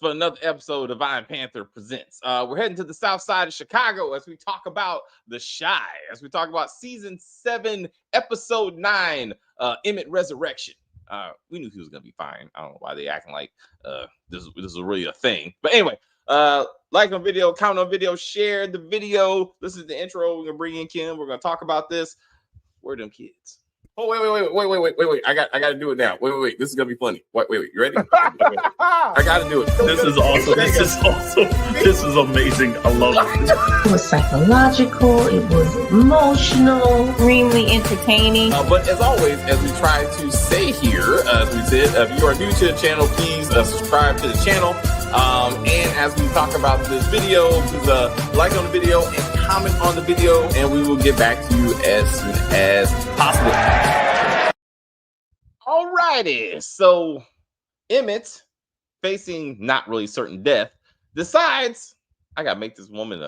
for another episode of Divine Panther Presents. We're heading to the south side of Chicago as we talk about The Chi, as we talk about season 7, episode 9, Emmett Resurrection. We knew he was going to be fine. I don't know why they acting like this is really a thing. But anyway, like on video, comment on video, share the video. This is the intro. We're going to bring in Kim. We're going to talk about this. Where are them kids? Oh, wait. I got to do it now. Wait. This is going to be funny. Wait. You ready? Wait. I got to do it. This is awesome. This is amazing. I love it. It was psychological. It was emotional. Extremely entertaining. But as always, as we try to say here, as we said, if you are new to the channel, please subscribe to the channel. And as we talk about this video, please like on the video and comment on the video, and we will get back to you as soon as possible. Alrighty, so Emmett, facing not really certain death, decides I gotta make this woman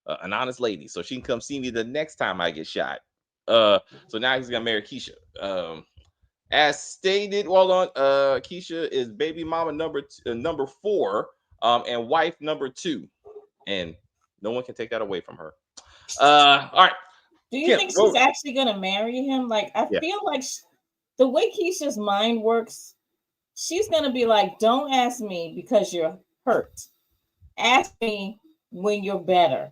an honest lady so she can come see me the next time I get shot. So now he's gonna marry Keisha. As stated, Keisha is baby mama number 4, and wife number 2, and no one can take that away from her. All right. Do you think she's actually gonna marry him? Like, I feel like the way Keisha's mind works, she's gonna be like, "Don't ask me because you're hurt. Ask me when you're better,"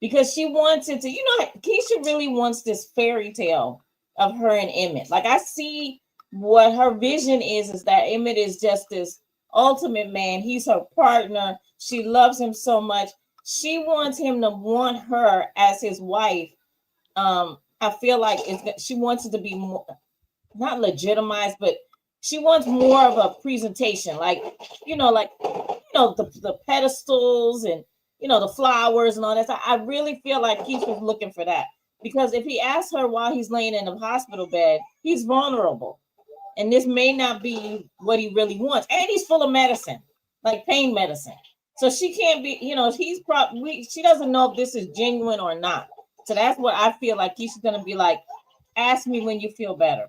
because she wants it to. You know, Keisha really wants this fairy tale of her and Emmett. Like, I see what her vision is that Emmett is just this ultimate man. He's her partner. She loves him so much. She wants him to want her as his wife. I feel like she wants it to be more, not legitimized, but she wants more of a presentation, like the pedestals and the flowers and all that. So I really feel like he's looking for that, because if he asks her while he's laying in a hospital bed, he's vulnerable. And this may not be what he really wants. And he's full of medicine, like pain medicine. So she can't be, she doesn't know if this is genuine or not. So that's what I feel like Keisha's going to be like, ask me when you feel better,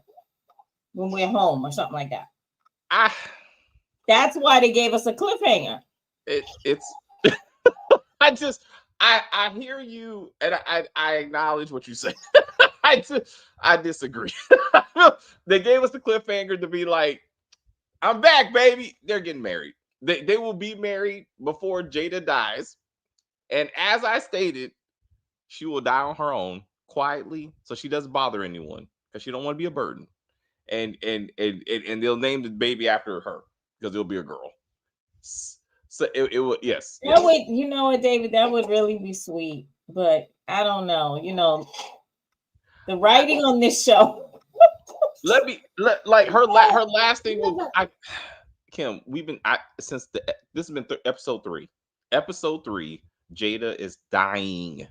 when we're home or something like that. That's why they gave us a cliffhanger. I hear you, and I acknowledge what you say. I disagree. They gave us the cliffhanger to be like, I'm back, baby. They're getting married. They will be married before Jada dies. And as I stated, she will die on her own quietly, so she doesn't bother anyone because she don't want to be a burden. And they'll name the baby after her because it'll be a girl. So it would, yes. That would, you know what, David, that would really be sweet. But I don't know, the writing on this show. Her last thing was, Kim, this has been episode 3. Episode 3, Jada is dying.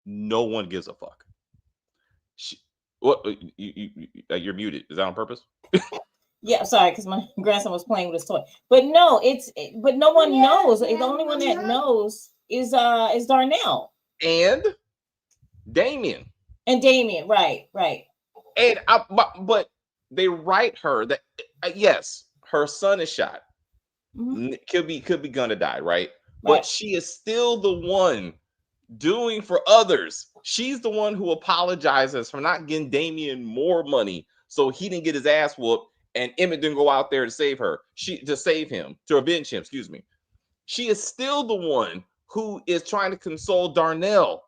No one gives a fuck. You're muted. Is that on purpose? Yeah, sorry, because my grandson was playing with his toy. But no, but no one knows. The only one that knows is Darnell and Damien. And Damien, right. And but they write her that yes, her son is shot. Mm-hmm. Could be gonna die, right? But she is still the one doing for others. She's the one who apologizes for not getting Damien more money, so he didn't get his ass whooped, and Emmett didn't go out there to save her. To avenge him. Excuse me. She is still the one who is trying to console Darnell.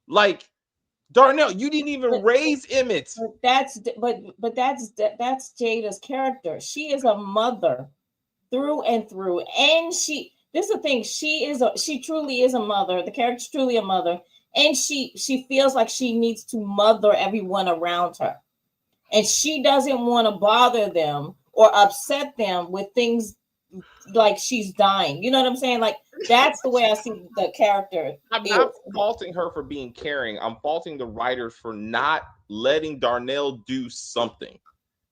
Like, Darnell, you didn't even raise Emmett. But that's Jada's character. She is a mother through and through, and this is the thing. She truly is a mother. The character's truly a mother, and she feels like she needs to mother everyone around her, and she doesn't want to bother them or upset them with things like she's dying. You know what I'm saying? Like, that's the way I see the character. I'm not faulting her for being caring. I'm faulting the writers for not letting Darnell do something.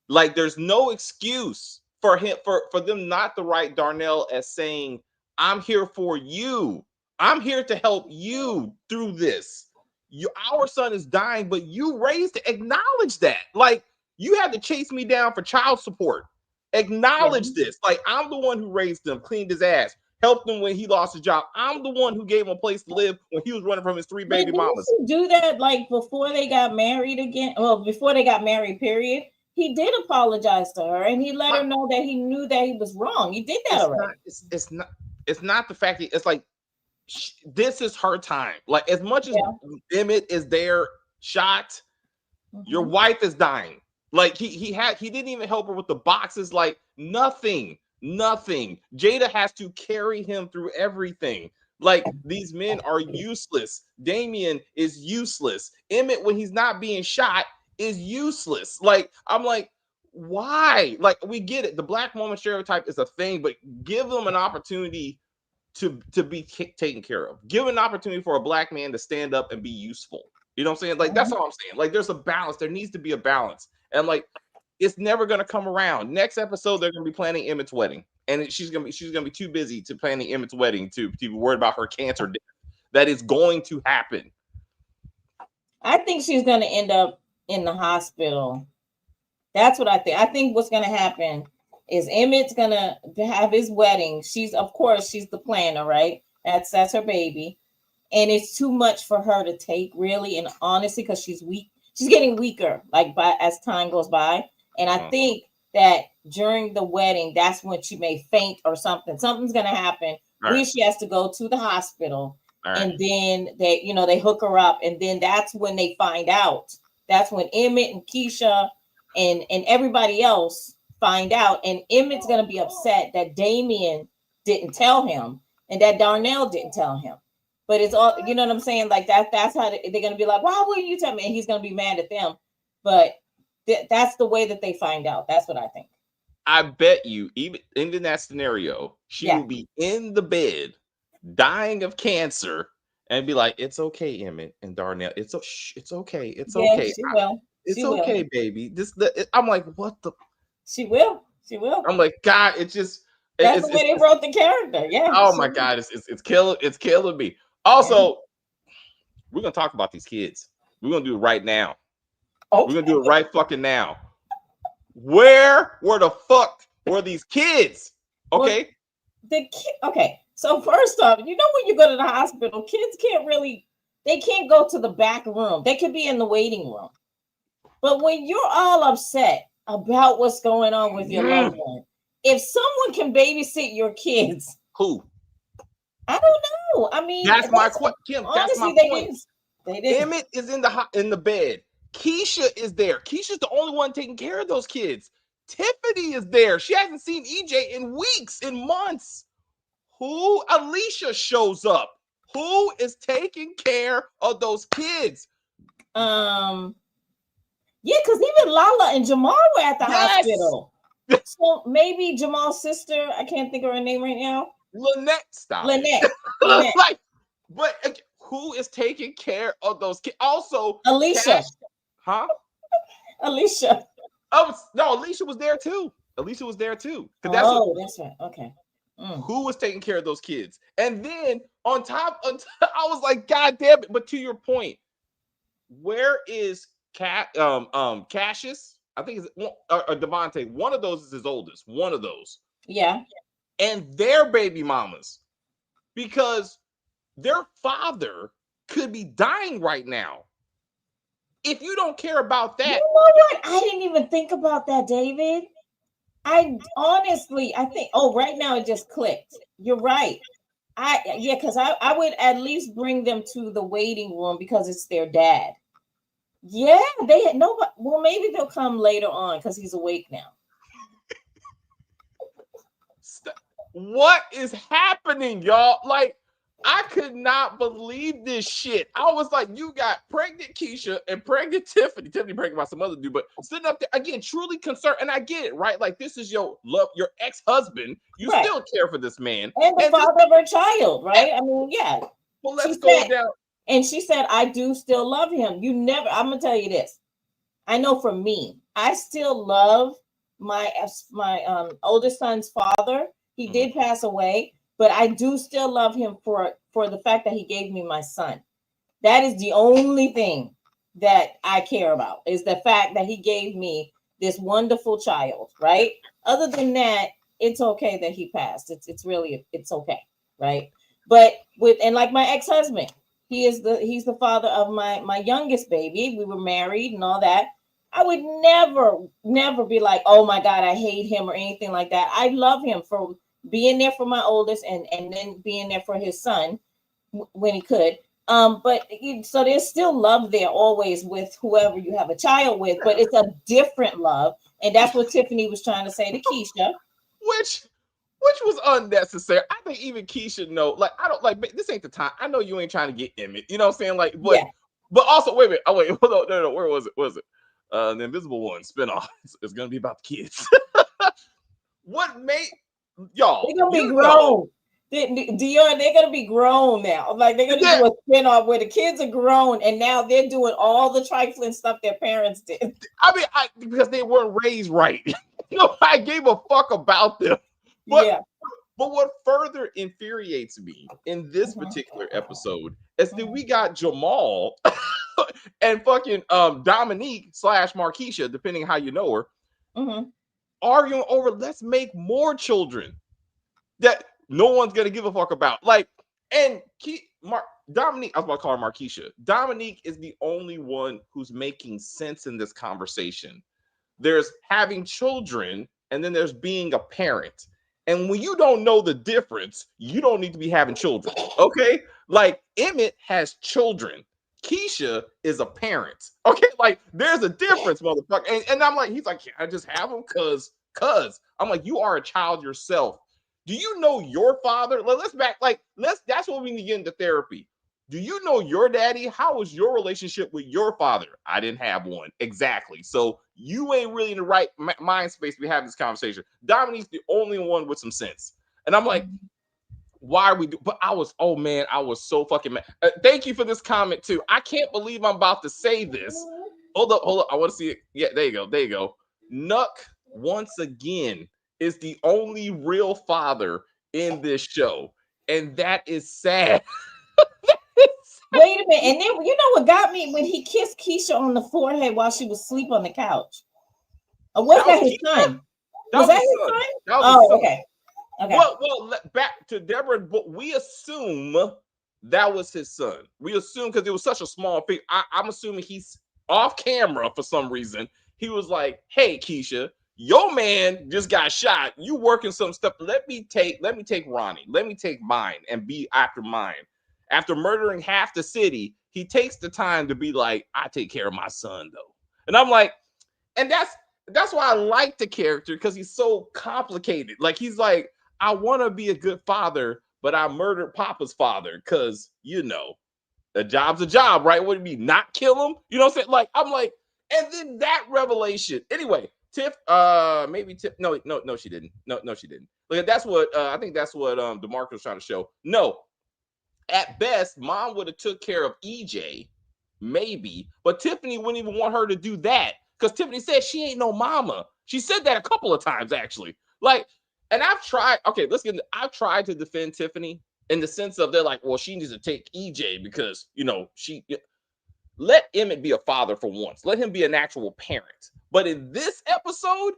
Like, there's no excuse for him for them not to write Darnell as saying, I'm here for you. I'm here to help you through this. Our son is dying, but you raised to acknowledge that. Like, you had to chase me down for child support. Acknowledge this. Like, I'm the one who raised him, cleaned his ass, helped him when he lost his job. I'm the one who gave him a place to live when he was running from his 3 baby mamas. Didn't he do that like before they got married again? Well, before they got married, period. He did apologize to her, and he let her know that he knew that he was wrong. He did that already. It's not the fact that it's like this is her time. Like, as much as Emmett is there shot, your wife is dying. Like, he didn't even help her with the boxes. Like, nothing. Jada has to carry him through everything. Like, these men are useless. Damien is useless. Emmett, when he's not being shot, is useless. Like, I'm like, why? Like, we get it. The black woman stereotype is a thing, but give them an opportunity to be taken care of. Give an opportunity for a black man to stand up and be useful. You know what I'm saying? Like, that's all I'm saying. Like, there's a balance. There needs to be a balance. And like, it's never gonna come around. Next episode, they're gonna be planning Emmett's wedding, and she's gonna be too busy to planning Emmett's wedding to be worried about her cancer death. That is going to happen. I think she's gonna end up in the hospital. That's what I think. I think what's gonna happen is Emmett's gonna have his wedding. She's the planner, right? That's her baby, and it's too much for her to take, really, and honestly, because she's weak. She's getting weaker, like as time goes by, and I think that during the wedding, that's when she may faint or something. Something's gonna happen. Where she has to go to the hospital, and then they hook her up, and then that's when they find out. That's when Emmett and Keisha and everybody else find out, and Emmett's gonna be upset that Damien didn't tell him and that Darnell didn't tell him. But it's all, you know what I'm saying? Like that's how they're gonna be like, why wouldn't you tell me? And he's gonna be mad at them. But that's the way that they find out. That's what I think. I bet you, even in that scenario, she will be in the bed, dying of cancer, and be like, "It's okay, Emmett and Darnell. It's okay. It's okay. She will. It's okay, baby." I'm like, what the? She will. I'm like, God, it's just. That's the way they wrote the character. Yeah. Oh my God, it's killing me. Also, we're gonna talk about these kids. We're gonna do it right now. Okay. We're gonna do it right fucking now. Where the fuck were these kids? Okay. Okay. So first off, when you go to the hospital, kids they can't go to the back room. They could be in the waiting room. But when you're all upset about what's going on with your loved one, if someone can babysit your kids, who? I don't know. I mean, that's my question. That's my point. They didn't. Emmett is in the bed. Keisha is there. Keisha's the only one taking care of those kids. Tiffany is there. She hasn't seen EJ in weeks, in months. Alicia shows up. Who is taking care of those kids? Yeah, because even Lala and Jamal were at the hospital. So maybe Jamal's sister, I can't think of her name right now. Lynette, stop. Lynette. Like, but who is taking care of those kids? Also, Alicia. Alicia. Oh no, Alicia was there too. That's right. Okay. Who was taking care of those kids? And then on top, I was like, God damn it! But to your point, where is Cassius? I think it's or Devontae. One of those is his oldest. One of those. Yeah. And their baby mamas, because their father could be dying right now. If you don't care about that, you know what? I didn't even think about that, David. I think. Oh, right now it just clicked. You're right. Because I would at least bring them to the waiting room because it's their dad. Yeah, they had nobody. Well, maybe they'll come later on because he's awake now. What is happening, y'all? Like, I could not believe this shit. I was like, you got pregnant Keisha and pregnant Tiffany. Tiffany pregnant by some other dude, but sitting up there again, truly concerned. And I get it, right? Like, this is your ex-husband. You still care for this man. And the father of her child, right? I mean, yeah. Well, let's go down. And she said, I do still love him. I'm going to tell you this. I know for me, I still love my oldest son's father. He did pass away, but I do still love him for the fact that he gave me my son. That is the only thing that I care about, is the fact that he gave me this wonderful child, right? Other than that, it's okay that he passed. It's really okay, right? But like my ex-husband, he's the father of my youngest baby. We were married and all that. I would never be like, oh my God, I hate him or anything like that. I love him for being there for my oldest and then being there for his son when he could. But so there's still love there always with whoever you have a child with, but it's a different love. And that's what Tiffany was trying to say to Keisha. Which was unnecessary. I think even Keisha know, like, I don't like this ain't the time. I know you ain't trying to get Emmett, you know what I'm saying? Like, but also wait a minute. Oh, wait, hold on, no, where was it? The Invisible One spinoff. It's gonna be about the kids. What made y'all? They're gonna be grown. Dion, they're gonna be grown now. Like they're gonna do a spinoff where the kids are grown and now they're doing all the trifling stuff their parents did. I mean, because they weren't raised right. I gave a fuck about them. But what further infuriates me in this particular episode is that we got Jamal and fucking Dominique / Markeisha, depending how you know her, arguing over let's make more children that no one's gonna give a fuck about. Like, and Dominique, I was about to call her Markeisha. Dominique is the only one who's making sense in this conversation. There's having children, and then there's being a parent. And when you don't know the difference, you don't need to be having children. Okay, like Emmett has children. Keisha is a parent. Okay, like there's a difference, motherfucker. And I'm like, he's like, can I just have them? Cause I'm like, you are a child yourself. Do you know your father? That's what we need to get into therapy. Do you know your daddy? How was your relationship with your father? I didn't have one. Exactly. So you ain't really in the right mind space to be having this conversation. Dominique's the only one with some sense. And I'm like, why are we do? But I was so fucking mad. Thank you for this comment too. I can't believe I'm about to say this. Hold up. I want to see it. Yeah, there you go. Nuck, once again, is the only real father in this show. And that is sad. Wait a minute. And then you know what got me when he kissed Keisha on the forehead while she was asleep on the couch? Or was that his son? Was that his son? Oh, okay. Well, back to Deborah, but we assume that was his son. We assume because it was such a small thing. I'm assuming he's off camera for some reason. He was like, hey, Keisha, your man just got shot. You working some stuff. Let me take Ronnie. Let me take mine and be after mine. After murdering half the city, he takes the time to be like, I take care of my son, though. And I'm like, and that's why I like the character, because he's so complicated. Like, he's like, I want to be a good father, but I murdered Papa's father because, you know, a job's a job, right? What do you mean, not kill him? You know what I'm saying? Like, I'm like, and then that revelation. Anyway, Tiff, maybe Tiff. No, she didn't. No, she didn't. Like, that's what I think that's what DeMarco was trying to show. No. At best, Mom would have took care of EJ, maybe, but Tiffany wouldn't even want her to do that because Tiffany said she ain't no mama. She said that a couple of times, actually. Like, and I've tried. Okay, I've tried to defend Tiffany in the sense of they're like, well, she needs to take EJ because, you know, let Emmett be a father for once. Let him be an actual parent. But in this episode,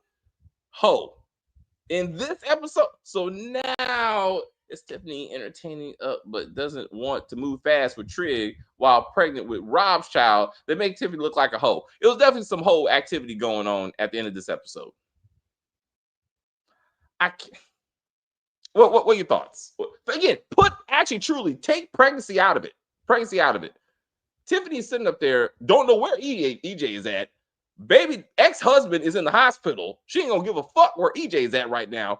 so now it's Tiffany entertaining but doesn't want to move fast with Trig while pregnant with Rob's child. They make Tiffany look like a hoe. It was definitely some hoe activity going on at the end of this episode. I can't. What are your thoughts? Again, truly take pregnancy out of it. Tiffany's sitting up there, don't know where EJ is at. Baby ex-husband is in the hospital. She ain't gonna give a fuck where EJ is at right now.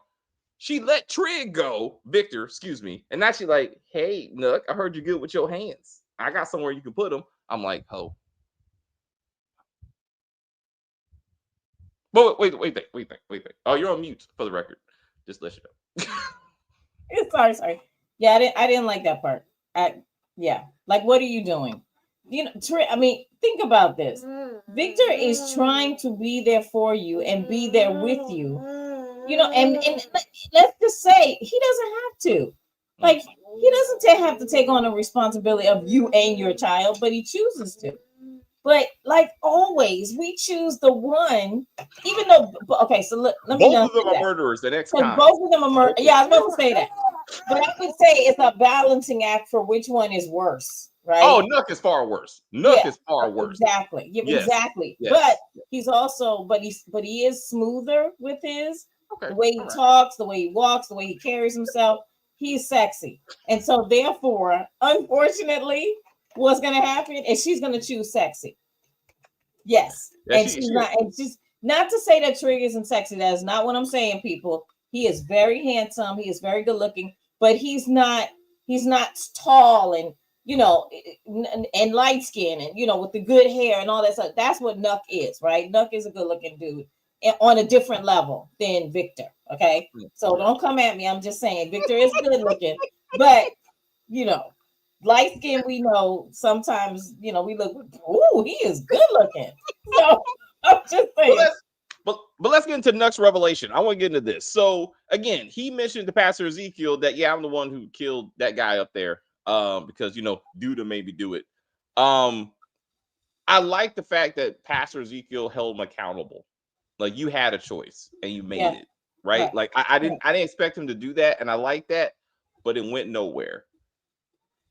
She let Trig go, Victor, excuse me. And now she's like, hey, Nuck, I heard you good with your hands. I got somewhere you can put them. I'm like, ho. But wait. Oh, you're on mute for the record. Just let you know. Sorry. Yeah, I didn't like that part. Like, what are you doing? You know, I mean, think about this. Victor is trying to be there for you and be there with you. You know, and let's just say he doesn't have to. Like, he doesn't have to take on a responsibility of you and your child, but he chooses to. But like always, we choose the one, even though. Okay, so let me. Both of them are murderers. The next time. Both of them are murderers. Yeah, I was about to say that. But I would say it's a balancing act for which one is worse, right? Oh, Nuck is far worse. Nuck is far worse. Exactly. Yeah, yes. Exactly. Yes. But he's also, but he is smoother with his the way he talks, the way he walks, the way he carries himself. He's sexy, and so therefore, unfortunately, what's going to happen is she's going to choose sexy. Yes, yeah, and she's not. And just not to say that Trig isn't sexy. That is not what I'm saying, people. He is very handsome. He is very good looking, but he's not tall and and light skin and with the good hair and all that stuff. That's what Nuck is, right? Nuck is a good looking dude on a different level than Victor. Okay, so don't come at me. I'm just saying Victor is good looking, but light skin, we know sometimes we look. Ooh, he is good looking. So I'm just saying. But let's get into Nuck's revelation. I want to get into this. So again, he mentioned to Pastor Ezekiel that I'm the one who killed that guy up there. Because Duda made me do it. I like the fact that Pastor Ezekiel held him accountable. Like you had a choice and you made it, right? Like I didn't expect him to do that, and I like that, but it went nowhere.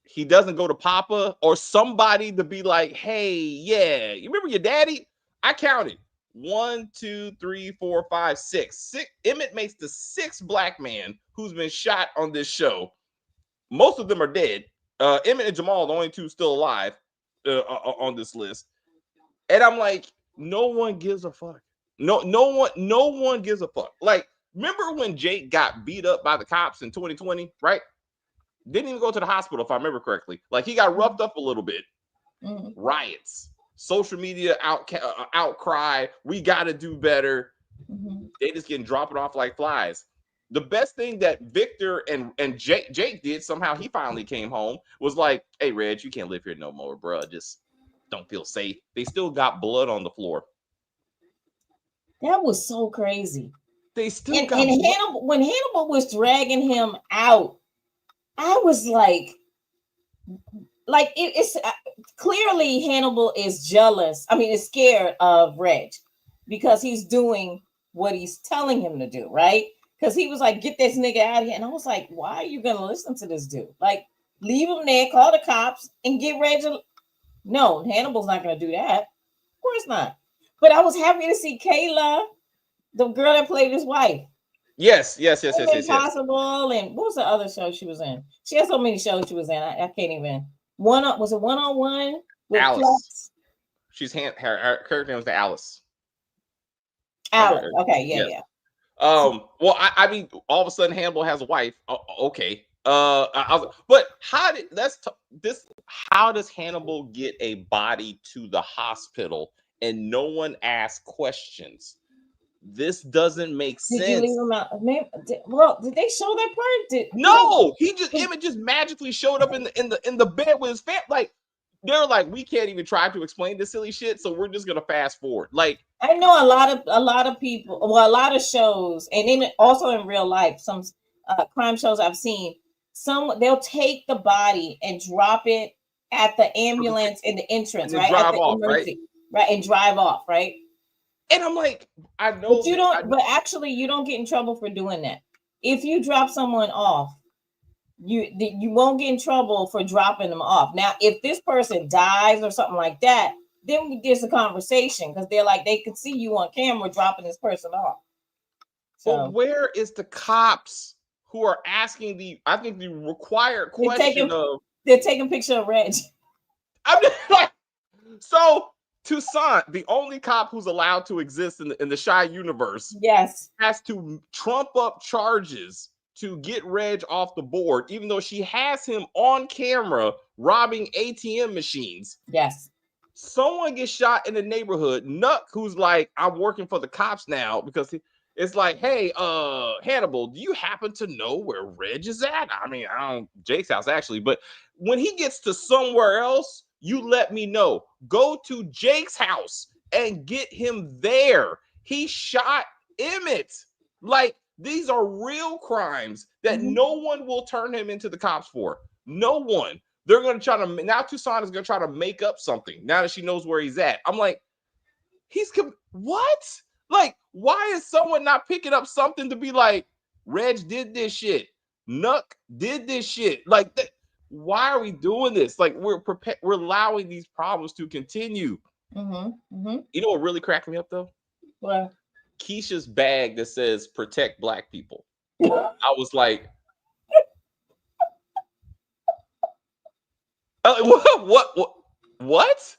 He doesn't go to Papa or somebody to be like, hey, yeah, you remember your daddy? I counted 1, 2, 3, 4, 5, 6. Emmett makes the 6th black man who's been shot on this show. Most of them are dead. Emmett and Jamal, the only 2 still alive on this list. And I'm like, no one gives a fuck. No one gives a fuck. Like, remember when Jake got beat up by the cops in 2020, right? Didn't even go to the hospital, if I remember correctly. Like, he got roughed up a little bit. Riots, social media outcry. We got to do better. They just getting dropping off like flies. The best thing that Victor and Jake did, somehow he finally came home, was like, hey, Reg, you can't live here no more, bro. Just don't feel safe. They still got blood on the floor. That was so crazy. They still got and Hannibal, when Hannibal was dragging him out, I was like it's clearly Hannibal is jealous. I mean, is scared of Reg because he's doing what he's telling him to do, right? Because he was like, get this nigga out of here. And I was like, why are you going to listen to this dude? Like, leave him there, call the cops, and get Reg. No, Hannibal's not going to do that. Of course not. But I was happy to see Kayla, the girl that played his wife. Yes. Impossible. And what was the other show she was in? She had so many shows she was in. I can't even. Was it One-on-One with Alice? Flex? She's her character name was Alice. Alice. Okay, yeah. Well, I mean, all of a sudden Hannibal has a wife. Okay. But how does Hannibal get a body to the hospital and no one asks questions? This doesn't make sense. Did you leave him out? Did they show that part? No, Emmett just magically showed up in the bed with his family. Like, they're like, we can't even try to explain this silly shit, so we're just gonna fast forward. Like, I know a lot of people, well, a lot of shows, and then also in real life, some crime shows I've seen, they'll take the body and drop it at the ambulance in the entrance, right? Drive off, right? Right, and drive off, right? And I'm like, I know, but you don't. But actually, you don't get in trouble for doing that. If you drop someone off, you won't get in trouble for dropping them off. Now, if this person dies or something like that, then there's a conversation because they're like, they could see you on camera dropping this person off. So, but where is the cops who are asking the required question they're taking picture of Reg. I'm just like, so Toussaint, the only cop who's allowed to exist in the Shy universe, yes, has to trump up charges to get Reg off the board, even though she has him on camera robbing ATM machines. Yes. Someone gets shot in the neighborhood. Nuck, who's like, I'm working for the cops now, because it's like, hey, Hannibal, do you happen to know where Reg is at? I mean, I don't, Jake's house actually, but when he gets to somewhere else, you let me know. Go to Jake's house and get him there. He shot Emmett. Like, these are real crimes that no one will turn him into the cops for. No one. they're going to try to now. Tucson is going to try to make up something now that she knows where he's at. I'm like, what? Like, why is someone not picking up something to be like, Reg did this shit, Nuck did this shit, like that? Why are we doing this? Like, we're allowing these problems to continue. Mm-hmm. Mm-hmm. You know what really cracked me up though? What? Keisha's bag that says "Protect Black People." I was like, what?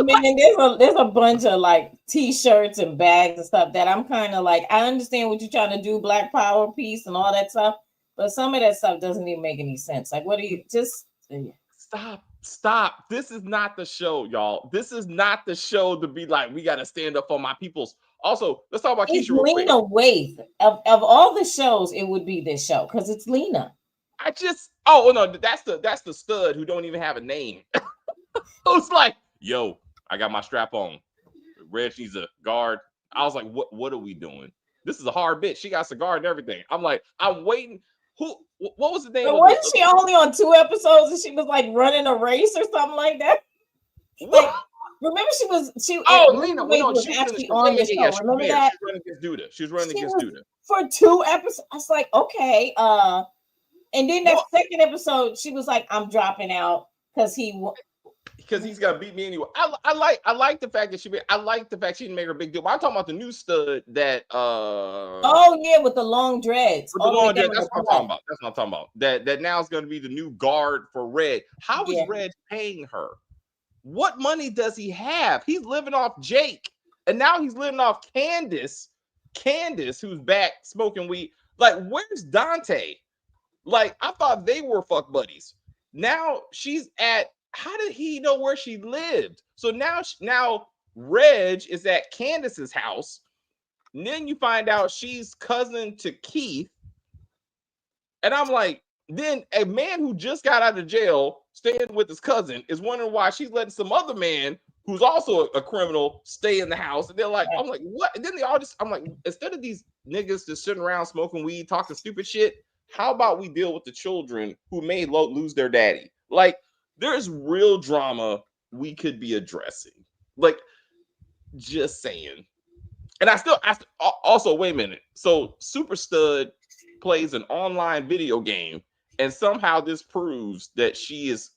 Man, there's a bunch of like t-shirts and bags and stuff that I'm kind of like, I understand what you're trying to do, Black Power piece and all that stuff, but some of that stuff doesn't even make any sense. Like, what do you just stop? This is not the show, y'all. This is not the show to be like, we got to stand up for my peoples. Also, let's talk about it's Keisha. Lena Waithe. Of all the shows, it would be this show because it's Lena. That's the stud who don't even have a name. Who's like, yo, I got my strap on. Reg needs a guard. I was like, what are we doing? This is a hard bitch. She got a guard and everything. I'm like, I'm waiting. What was the name? But wasn't she only on 2 episodes and she was like running a race or something like that? Like, remember Lena Waithe was actually on the show. Remember that? She was running against Duda. For 2 episodes. I was like, okay. And then that second episode, she was like, I'm dropping out because he's gonna beat me anyway. I like the fact that she didn't make her a big deal. But I'm talking about the new stud that with the long dreads. That's what I'm talking about. That now is gonna be the new guard for Reg. How is Reg paying her? What money does he have? He's living off Jake, and now he's living off Candace, who's back smoking weed. Like, where's Dante? Like, I thought they were fuck buddies. Now she's at. How did he know where she lived? So now Reg is at Candace's house. And then you find out she's cousin to Keith. And I'm like, then a man who just got out of jail, staying with his cousin, is wondering why she's letting some other man who's also a criminal stay in the house. And they're like, I'm like, what? And then I'm like, instead of these niggas just sitting around smoking weed, talking stupid shit, how about we deal with the children who may lose their daddy? Like, there's real drama we could be addressing. Like, just saying. And I also, wait a minute. So Super Stud plays an online video game, and somehow this proves that she is,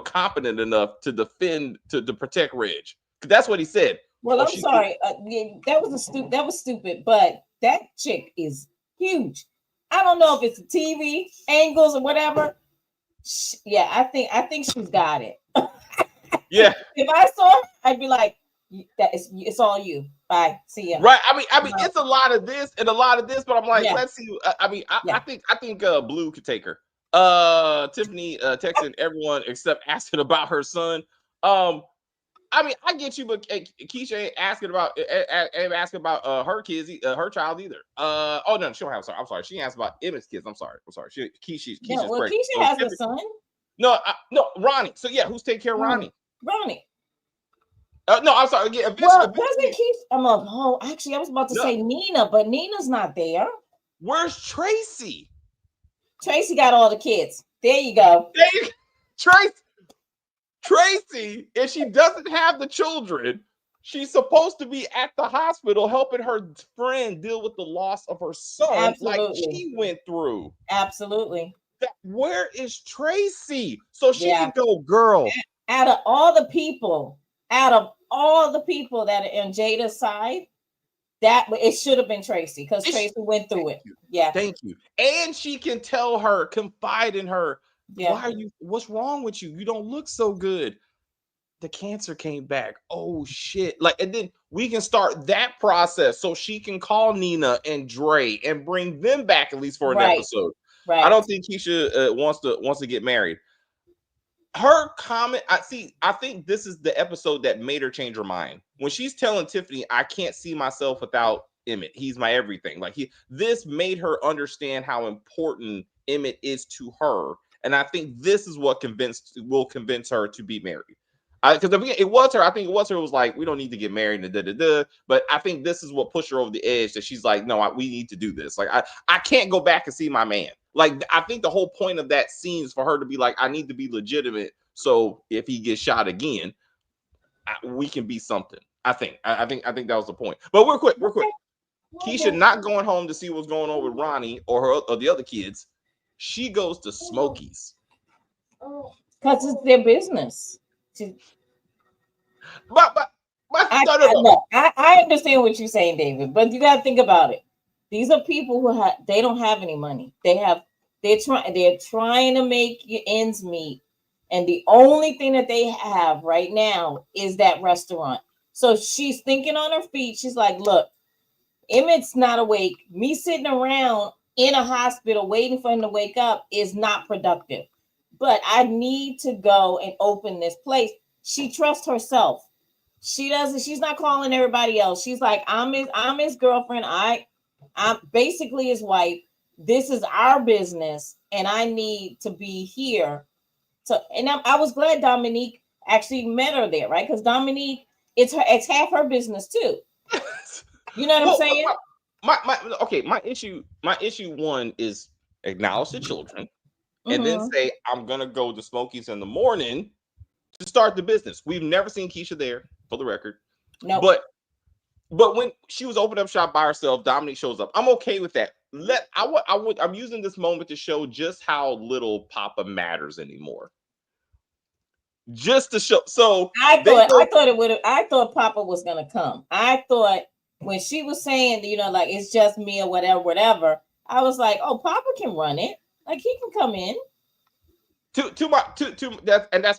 competent enough to to protect Reg. That's what he said. Well, I'm sorry. That was stupid, but that chick is huge. I don't know if it's the TV angles or whatever. Yeah, I think she's got it. Yeah. If I saw her, I'd be like, it's all you. Bye. See ya. Right. I mean, it's a lot of this and a lot of this, but I'm like, let's see. I think Blue could take her. Tiffany texting everyone except asking about her son. I mean, I get you, but Keisha ain't asking about her kids, her child either. Oh no, she don't have. I'm sorry. She asked about Emmett's kids. I'm sorry. Keisha's pregnant. Keisha has a son. No, Ronnie. So yeah, who's taking care of Ronnie? Ronnie. No, I'm sorry. Yeah, doesn't Keisha? Actually, I was about to say Nina, but Nina's not there. Where's Tracy? Tracy got all the kids. There you go. Tracy, if she doesn't have the children, she's supposed to be at the hospital helping her friend deal with the loss of her son, like she went through. Absolutely. Where is Tracy? So she can go, girl. Out of all the people that are on Jada's side, that it should have been Tracy because Tracy went through it. Yeah. Thank you. And she can tell her, confide in her. Yeah. What's wrong with you? You don't look so good. The cancer came back. Oh shit. Like, and then we can start that process so she can call Nina and Dre and bring them back at least for an episode. Right. I don't think Keisha wants to get married. Her comment, I think this is the episode that made her change her mind. When she's telling Tiffany, I can't see myself without Emmett. He's my everything. Like this made her understand how important Emmett is to her. And I think this is what will convince her to be married. Because it was her. I think it was her. It was like, we don't need to get married. But I think this is what pushed her over the edge. That she's like, no, we need to do this. Like, I can't go back and see my man. Like, I think the whole point of that scene is for her to be like, I need to be legitimate. So if he gets shot again, we can be something. I think that was the point. But real quick. Keisha not going home to see what's going on with Ronnie or the other kids. She goes to Smokey's. Because it's their business. But I understand what you're saying, David, but you got to think about it. These are people who they don't have any money. They're trying to make ends meet, and the only thing that they have right now is that restaurant. So she's thinking on her feet. She's like, look, Emmett's not awake. Me sitting around in a hospital waiting for him to wake up is not productive. But I need to go and open this place. She trusts herself. She doesn't. She's not calling everybody else. She's like, I'm his girlfriend. I'm basically his wife. This is our business, and I need to be here. And I was glad Dominique actually met her there, right? Because Dominique, it's half her business too. You know what I'm saying? My issue one is acknowledge the children, and then say I'm gonna go to Smokey's in the morning to start the business. We've never seen Keisha there, for the record. No, but when she was opening up shop by herself, Dominique shows up. I'm okay with that. I'm using this moment to show just how little Papa matters anymore. Just to show. So I thought Papa was gonna come. I thought when she was saying, like it's just me or whatever, I was like, oh, Papa can run it. Like he can come in. That's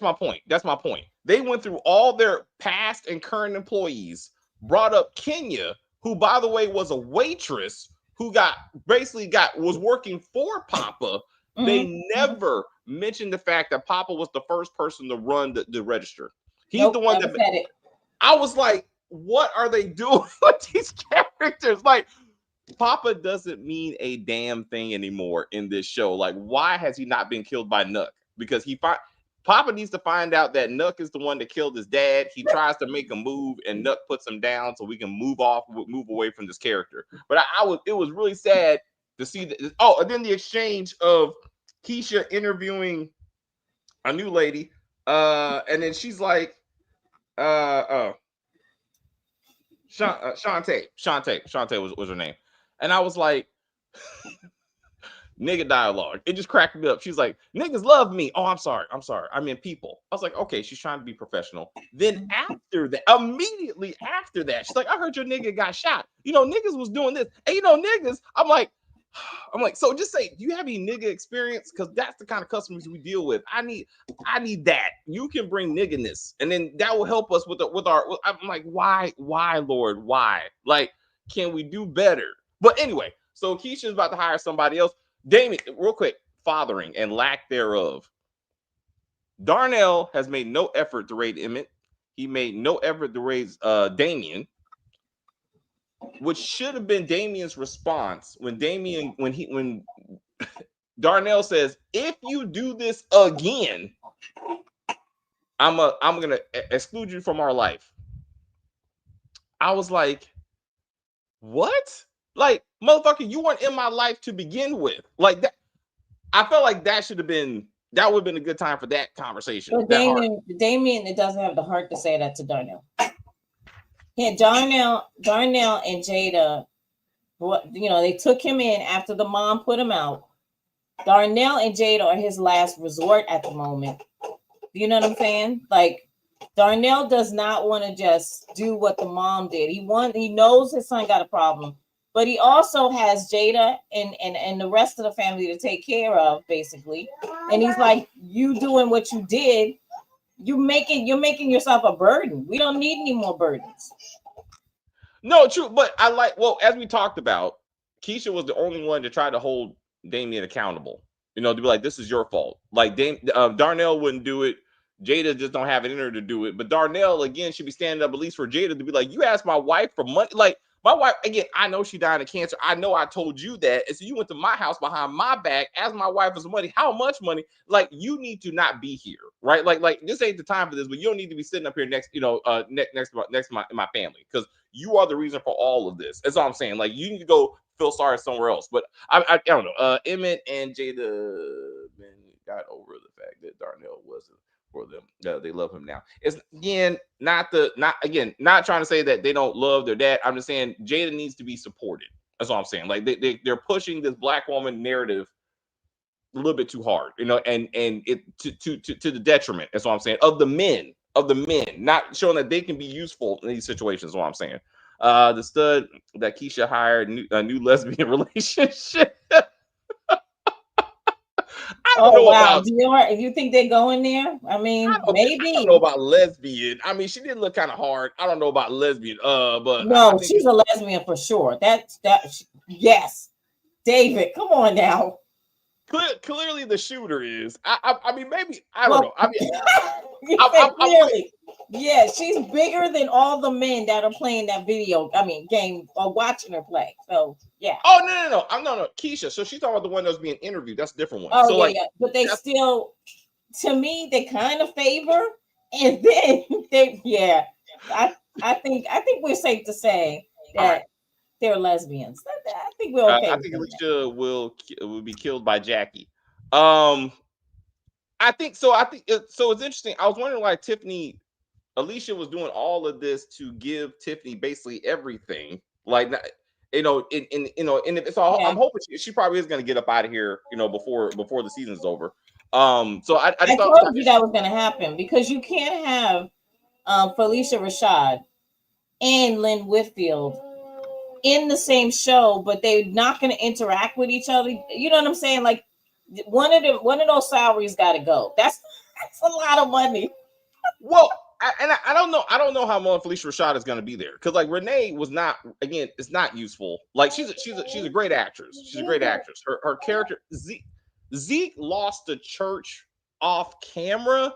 my point. That's my point. They went through all their past and current employees, brought up Kenya, who, by the way, was a waitress who was working for Papa. They never mentioned the fact that Papa was the first person to run the register. He's the one that said it. I was like, what are they doing with these characters? Like, Papa doesn't mean a damn thing anymore in this show. Like, why has he not been killed by Nuck? Because Papa needs to find out that Nuck is the one that killed his dad. He tries to make a move, and Nuck puts him down so we can move away from this character. But it was really sad to see that. Oh, and then the exchange of Keisha interviewing a new lady, and then she's like, Shantae was her name, and I was like, nigga dialogue. It just cracked me up. She's like, niggas love me. Oh, I'm sorry. I mean people. I was like, okay, she's trying to be professional. Then immediately after that, she's like, I heard your nigga got shot. Niggas was doing this. And niggas, I'm like, so just say, do you have any nigga experience? Because that's the kind of customers we deal with. I need that. You can bring nigginess, and then that will help us with our. I'm like, why, Lord, why? Like, can we do better? But anyway, so Keisha's about to hire somebody else. Damien, real quick, fathering and lack thereof. Darnell has made no effort to raise Emmett. He made no effort to raise Damien, which should have been Damien's response when Darnell says, if you do this again, I'm gonna exclude you from our life. I was like, what? Like, motherfucker, you weren't in my life to begin with. Like that, I felt like that would have been a good time for that conversation. But Damien, it doesn't have the heart to say that to Darnell. Yeah, Darnell and Jada, they took him in after the mom put him out. Darnell and Jada are his last resort at the moment. You know what I'm saying? Like, Darnell does not want to just do what the mom did. He knows his son got a problem, but he also has Jada and the rest of the family to take care of, basically. And he's like, you doing what you did, you're making yourself a burden. We don't need any more burdens. No, true, but as we talked about, Keisha was the only one to try to hold Damien accountable. To be like, this is your fault. Like Darnell wouldn't do it. Jada just don't have it in her to do it. But Darnell, again, should be standing up at least for Jada to be like, you asked my wife for money. Like, My wife, again, I know she died of cancer. I know I told you that. And so you went to my house behind my back, asked my wife for some money. How much money? Like, you need to not be here, right? Like this ain't the time for this, but you don't need to be sitting up here next to my family, because you are the reason for all of this. That's all I'm saying. Like, you need to go feel sorry somewhere else. But I don't know. Emmett and Jada got over the fact that Darnell wasn't for them. They love him now. It's again not trying to say that they don't love their dad. I'm just saying Jada needs to be supported. That's all I'm saying. Like they're pushing this black woman narrative a little bit too hard, and it to the detriment. That's what I'm saying, of the men, not showing that they can be useful in these situations. Is what I'm saying. The stud that Keisha hired, a new lesbian relationship. Wow. You think they're going there? I mean, maybe. I don't know about lesbian. I mean, she did look kind of hard. I don't know about lesbian. But no, she's a lesbian for sure. Yes. David, come on now. Clearly, the shooter is. I mean, maybe I don't know. I mean, clearly. Yeah, she's bigger than all the men that are playing that game or watching her play. So yeah. Oh no, Keisha. So she's talking about the one that was being interviewed. That's a different one. Oh so, yeah. But they still, to me, they kind of favor, and then I think we're safe to say that they're lesbians. I think we're okay. I think Alicia will be killed by Jackie. I think so. So it's interesting. I was wondering why Alicia was doing all of this to give Tiffany basically everything. Like, so I'm hoping she probably is going to get up out of here, before the season's over. So I told you that was going to happen, because you can't have Felicia Rashad and Lynn Whitfield in the same show, but they're not going to interact with each other. You know what I'm saying? Like, one of those salaries got to go. That's a lot of money. Well, I don't know how long Felicia Rashad is going to be there, because like Renee was not, again, it's not useful. Like she's a great actress. She's a great actress. Her character Zeke lost the church off camera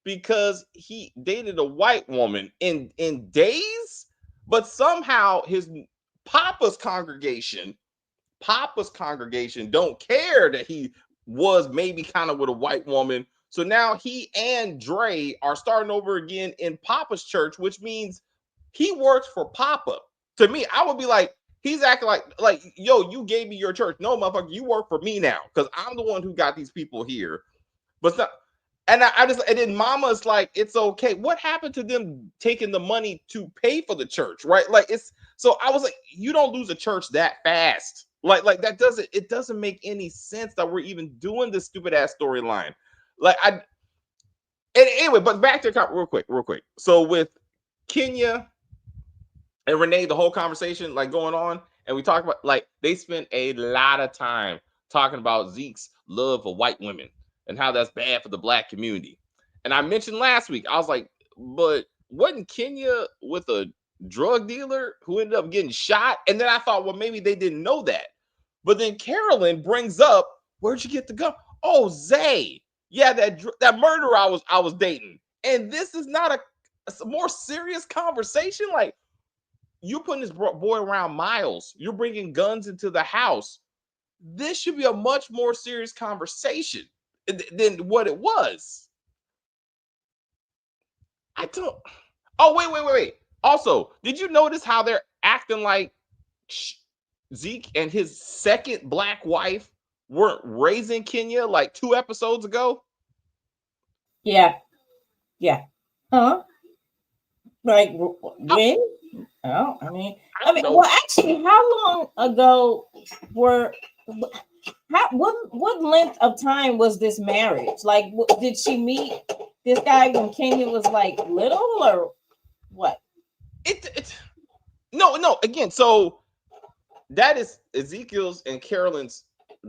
because he dated a white woman in days, but somehow his Papa's congregation don't care that he was maybe kind of with a white woman. So now he and Dre are starting over again in Papa's church, which means he works for Papa. To me, I would be like, he's acting like, yo, you gave me your church. No, motherfucker, you work for me now, because I'm the one who got these people here. But not, and then Mama's like, it's okay. What happened to them taking the money to pay for the church, right? Like, so I was like, you don't lose a church that fast. Like that doesn't make any sense that we're even doing this stupid ass storyline. Like anyway, but back to the real quick. So with Kenya and Renee, the whole conversation like going on, and we talk about, like, they spent a lot of time talking about Zeke's love for white women and how that's bad for the black community. And I mentioned last week, I was like, but wasn't Kenya with a drug dealer who ended up getting shot? And then I thought, well, maybe they didn't know that. But then Carolyn brings up, where'd you get the gun? Oh, Zay. Yeah, that murderer I was dating. And this is not a more serious conversation. Like, you're putting this boy around Miles. You're bringing guns into the house. This should be a much more serious conversation than what it was. Oh, wait. Also, did you notice how they're acting like Zeke and his second black wife weren't raising Kenya like 2 episodes ago? Yeah. Huh? Like, when? Oh, I mean, well, actually, how long ago what length of time was this marriage? Like, did she meet this guy when Kenya was like little, or what? No. Again, so that is Ezekiel's and Carolyn's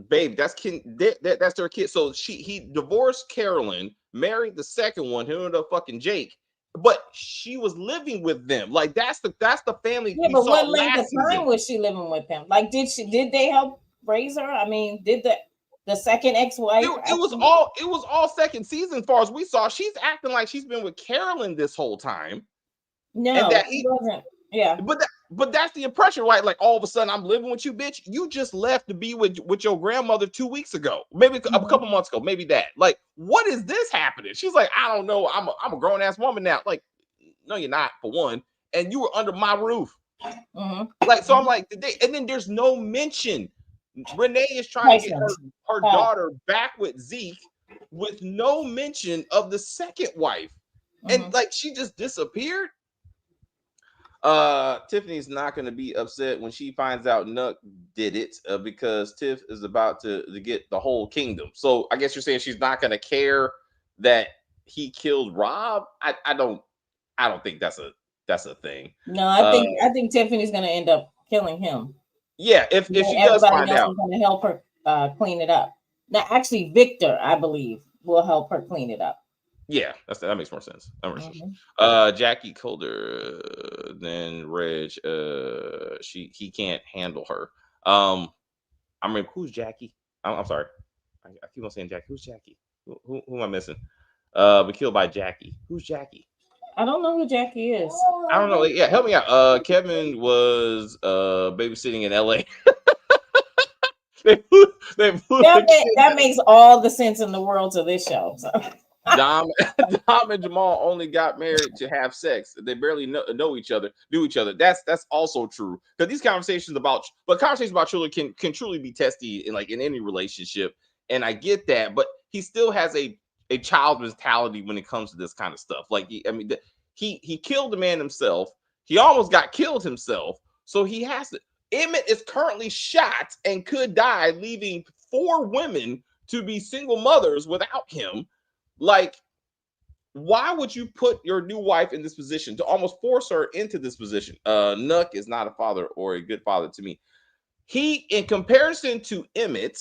baby. That's that's their kid. So he divorced Carolyn, married the second one, who ended up fucking Jake. But she was living with them. Like, that's the family. Yeah, but what length of time was she living with them? Like, did they help raise her? I mean, did the second ex-wife? It was all second season, as far as we saw. She's acting like she's been with Carolyn this whole time. No, he wasn't. Yeah, but But that's the impression, right? Like all of a sudden, I'm living with you, bitch. You just left to be with your grandmother 2 weeks ago, maybe a couple months ago, maybe that. Like, what is this happening? She's like, I don't know. I'm a grown ass woman now. Like, no, you're not, for one. And you were under my roof. Like, so I'm like, and then there's no mention. Renee is trying to get her daughter back with Zeke, with no mention of the second wife, and like she just disappeared. Tiffany's not going to be upset when she finds out Nuck did it, because Tiff is about to get the whole kingdom. So I guess you're saying she's not going to care that he killed Rob. I don't think that's a thing. No, I think Tiffany's going to end up killing him. Yeah, if she does find out, is going to help her clean it up. Now, actually, Victor, I believe, will help her clean it up. Yeah, that makes more sense. Jackie colder than Reg. He can't handle her. I mean, who's Jackie? I'm sorry. I keep on saying Jackie. Who's Jackie? Who am I missing? But killed by Jackie. Who's Jackie? I don't know who Jackie is. I don't know. Yeah, help me out. Kevin was babysitting in LA. That makes all the sense in the world to this show. So. Dom and Jamal only got married to have sex. They barely know each other, do each other. That's also true, because these conversations about children can truly be testy in any relationship. And I get that, but he still has a child mentality when it comes to this kind of stuff. Like, he killed the man himself. He almost got killed himself. So he has to. Emmett is currently shot and could die, leaving 4 women to be single mothers without him. Like, why would you put your new wife in this position, to almost force her into this position? Nuck is not a father or a good father to me. He, in comparison to Emmett,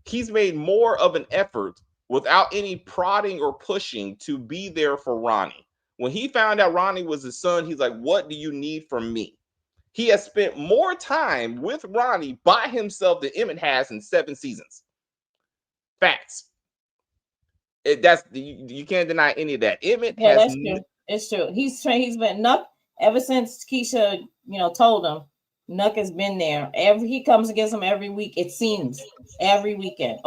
he's made more of an effort without any prodding or pushing to be there for Ronnie. When he found out Ronnie was his son, he's like, what do you need from me? He has spent more time with Ronnie by himself than Emmett has in 7 seasons. Facts. You can't deny any of that. Emmett has. That's true. It's true. He's been Nuck ever since Keisha, told him. Nuck has been there. He comes and gets him every week. It seems every weekend.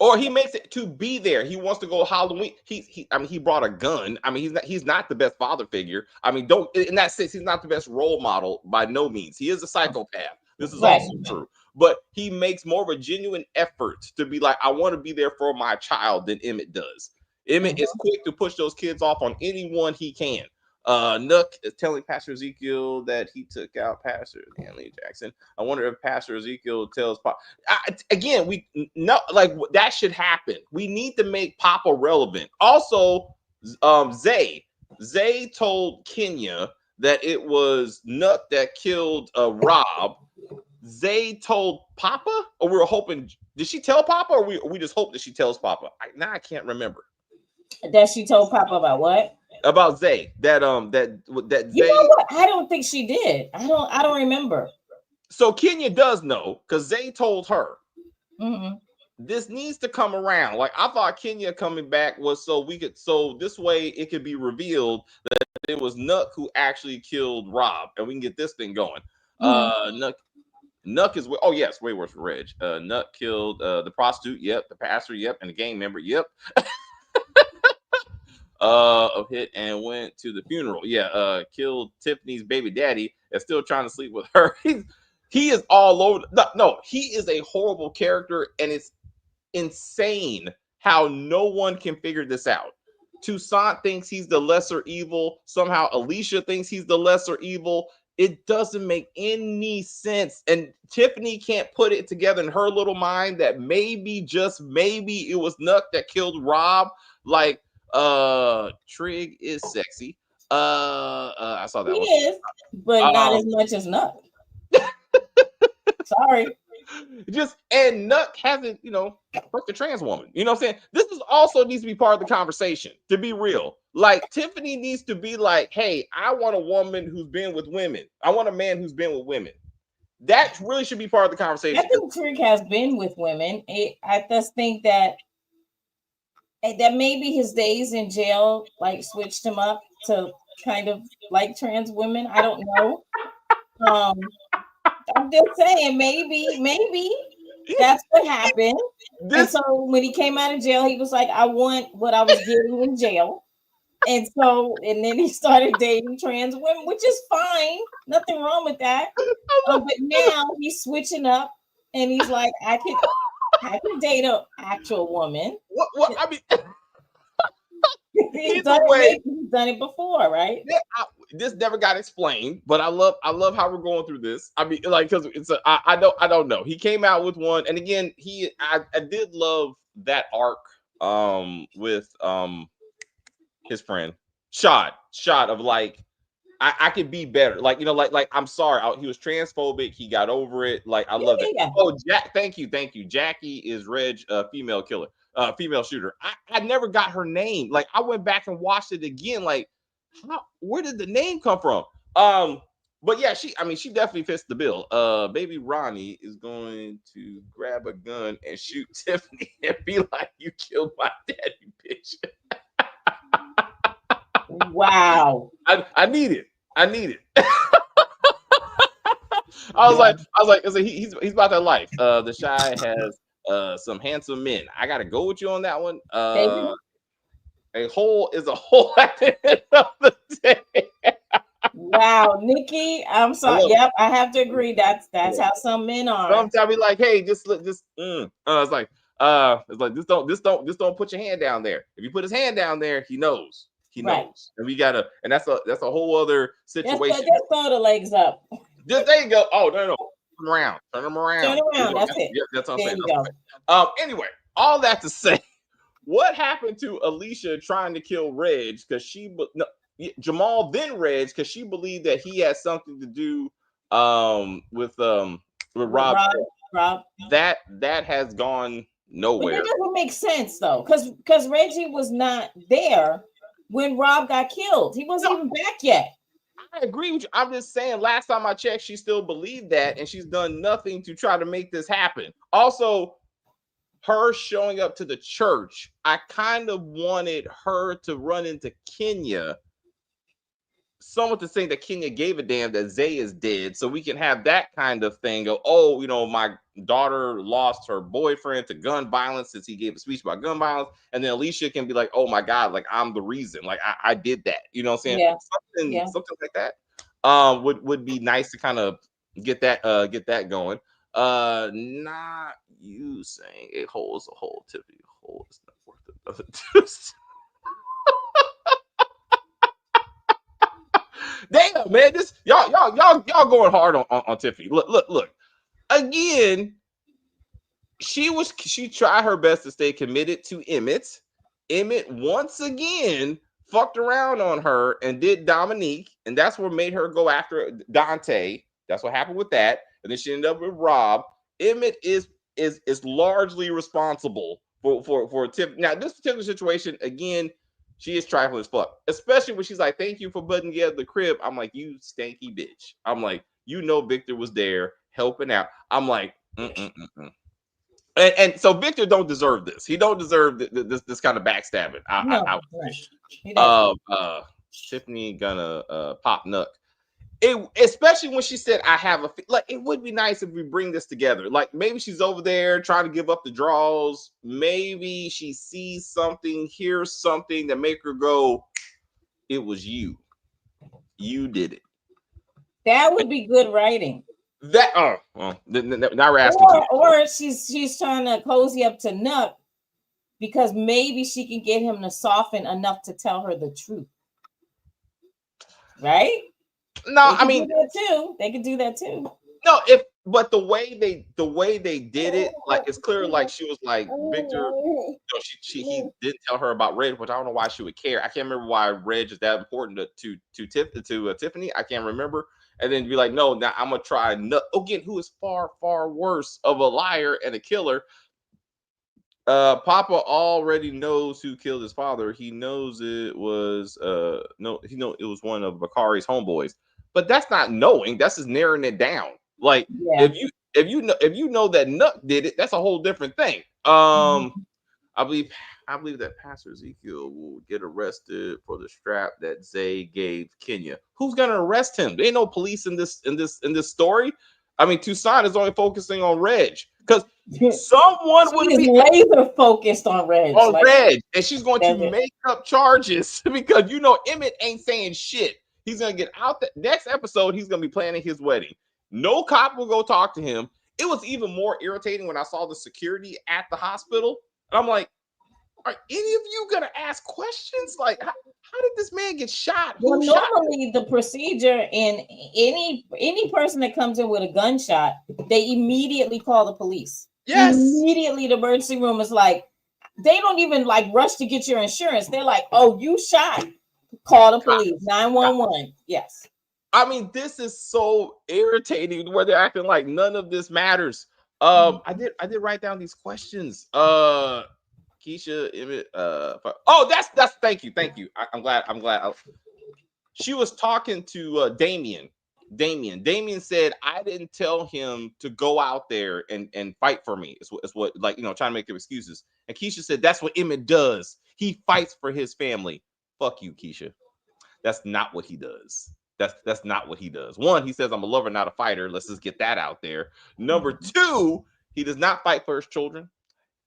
Or he makes it to be there. He wants to go Halloween. He brought a gun. I mean, he's not the best father figure. I mean, in that sense, he's not the best role model by no means. He is a psychopath. This is also true. But he makes more of a genuine effort to be like, I want to be there for my child than Emmett does. Emmett is quick to push those kids off on anyone he can. Nuck is telling Pastor Ezekiel that he took out Pastor Stanley Jackson. I wonder if Pastor Ezekiel tells Papa. Again, that should happen. We need to make Papa relevant. Also, Zay told Kenya that it was Nuck that killed Rob. Zay told Papa, or we were hoping. Did she tell Papa, or we just hope that she tells Papa? I can't remember. That she told Papa about what? About Zay. That Zay. You know what? I don't think she did. I don't remember. So Kenya does know, because Zay told her. This needs to come around. Like, I thought Kenya coming back was so this way it could be revealed that it was Nuck who actually killed Rob, and we can get this thing going. Nuck is way worse for Reg. Nuck killed the prostitute, yep, the pastor, yep, and the gang member, yep. Of hit and went to the funeral. Yeah, killed Tiffany's baby daddy and still trying to sleep with her. He is all over. No, he is a horrible character, and it's insane how no one can figure this out. Toussaint thinks he's the lesser evil. Somehow Alicia thinks he's the lesser evil. It doesn't make any sense. And Tiffany can't put it together in her little mind that maybe, just maybe, it was Nuck that killed Rob. Like, Trig is sexy. I saw that. He is, but not as much as Nuck. Sorry. And Nuck hasn't, fucked a trans woman. You know what I'm saying? This also needs to be part of the conversation, to be real. Like, Tiffany needs to be like, hey, I want a woman who's been with women. I want a man who's been with women. That really should be part of the conversation. I think Trig has been with women. I just think that maybe his days in jail switched him up to kind of like trans women. I don't know. I'm just saying, maybe that's what happened. And so when he came out of jail, he was like, I want what I was getting in jail. And then he started dating trans women, which is fine. Nothing wrong with that. But now he's switching up and he's like, I can date an actual woman. What I mean, he's done it before, right? Yeah, this never got explained, but I love how we're going through this. I mean, like, because I don't know. He came out with one, and again, I did love that arc with his friend shot of like, I could be better, like, you know, like I'm sorry, he was transphobic, he got over it, like I love it. Yeah. Oh, thank you Jackie is Reg, female killer, female shooter. I never got her name. Like, I went back and watched it again, like, where did the name come from? But yeah, she definitely fits the bill. Baby Ronnie is going to grab a gun and shoot Tiffany and be like, you killed my daddy, bitch. Wow. I need it. I was like, he's about that life. The Shy has some handsome men. I gotta go with you on that one. A hole is a hole at the end of the day. Wow, Nikki, I'm sorry. Yep, I have to agree. That's how some men are. Sometimes be like, hey, it's like just don't put your hand down there. If you put his hand down there, he knows. He knows. Right. And we gotta, and that's a whole other situation. Just throw the legs up. Just there you go. Oh, no. Turn them around. That's it. That's what I'm saying. Anyway, all that to say, what happened to Alicia trying to kill Reg because Jamal then Reg because she believed that he had something to do with Rob. That has gone nowhere. But that doesn't make sense though, because Reggie was not there when Rob got killed. He wasn't even back yet. I agree with you. I'm just saying, last time I checked, she still believed that, and she's done nothing to try to make this happen. Also, her showing up to the church, I kind of wanted her to run into Kenya. Someone to say that Kenya gave a damn that Zay is dead, so we can have that kind of thing. Go, oh, you know, my daughter lost her boyfriend to gun violence since he gave a speech about gun violence, and then Alicia can be like, oh my God, like I'm the reason, like I did that. You know what I'm saying? Yeah. Something like that. Would be nice to kind of get that going. Not you saying a hole is a hole, Tiffany. A hole is not worth it. Damn, man, this y'all going hard on Tiffany. Look. Again, she tried her best to stay committed to Emmett. Emmett once again fucked around on her and did Dominique, and that's what made her go after Dante. That's what happened with that, and then she ended up with Rob. Emmett is largely responsible for Tiffany. Now, this particular situation, again, she is trifling as fuck, especially when she's like, thank you for putting together the crib. I'm like, you stanky bitch. I'm like, you know, Victor was there helping out. I'm like, And so Victor don't deserve this. He don't deserve this kind of backstabbing. Tiffany gonna pop Nuck. Especially when she said, I have a like, it would be nice if we bring this together. Like, maybe she's over there trying to give up the draws. Maybe she sees something, hears something that make her go, it was you. You did it. That would be good writing. That now we're asking. Or she's trying to cozy up to Nuck because maybe she can get him to soften enough to tell her the truth. Right? No, I mean they could do that too. No, but the way they did it, like, it's clear, like, she was like, Victor, you know, he didn't tell her about Reg, which I don't know why she would care. I can't remember why Reg is that important to Tiffany. I can't remember. And then be like, no, now I'm gonna try again, who is far, far worse of a liar and a killer. Papa already knows who killed his father. He knows it was it was one of Bakari's homeboys. But that's not knowing. That's just narrowing it down. Like, if you know that Nuck did it, that's a whole different thing. I believe I believe that Pastor Ezekiel will get arrested for the strap that Zay gave Kenya. Who's gonna arrest him? There ain't no police in this story. I mean, Tucson is only focusing on Reg because someone would be laser focused on Reg. And she's going to make up charges because Emmett ain't saying shit. He's gonna get out. The next episode, he's gonna be planning his wedding. No cop will go talk to him. It was even more irritating when I saw the security at the hospital. And I'm like, are any of you gonna ask questions? Like, how did this man get shot? Well, normally the procedure in any person that comes in with a gunshot, they immediately call the police. Yes. Immediately, the emergency room is like, they don't even like rush to get your insurance. They're like, oh, you shot. Call the police. 911. Yes. I mean, this is so irritating where they're acting like none of this matters. I did write down these questions. Keisha, Emmett, that's thank you. I'm glad. She was talking to Damien. Damien said, I didn't tell him to go out there and fight for me. It's what trying to make their excuses. And Keisha said, that's what Emmett does. He fights for his family. Fuck you, Keisha. That's not what he does. That's not what he does. One, he says, I'm a lover, not a fighter. Let's just get that out there. Number two, he does not fight for his children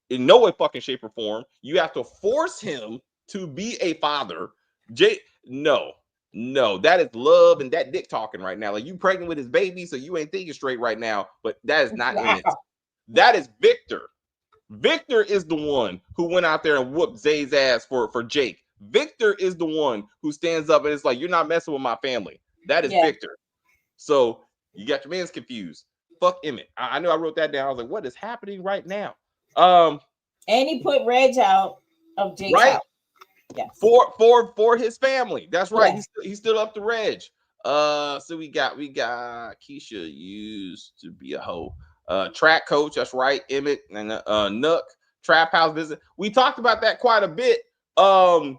in no way, fucking shape or form. You have to force him to be a father. No, that is love and that dick talking right now. Like, you pregnant with his baby, so you ain't thinking straight right now. But that is not Emmett. That is Victor. Victor is the one who went out there and whooped Zay's ass for Jake. Victor is the one who stands up and it's like, you're not messing with my family. That is Victor. So you got your man's confused. Fuck Emmett. I know I wrote that down. I was like, what is happening right now? And he put Reg out of Jake's house. Yes. For his family. That's right. Yes. He stood up to Reg. So we got Keisha used to be a hoe. Track coach, that's right. Emmett and Nuck, trap house visit. We talked about that quite a bit. And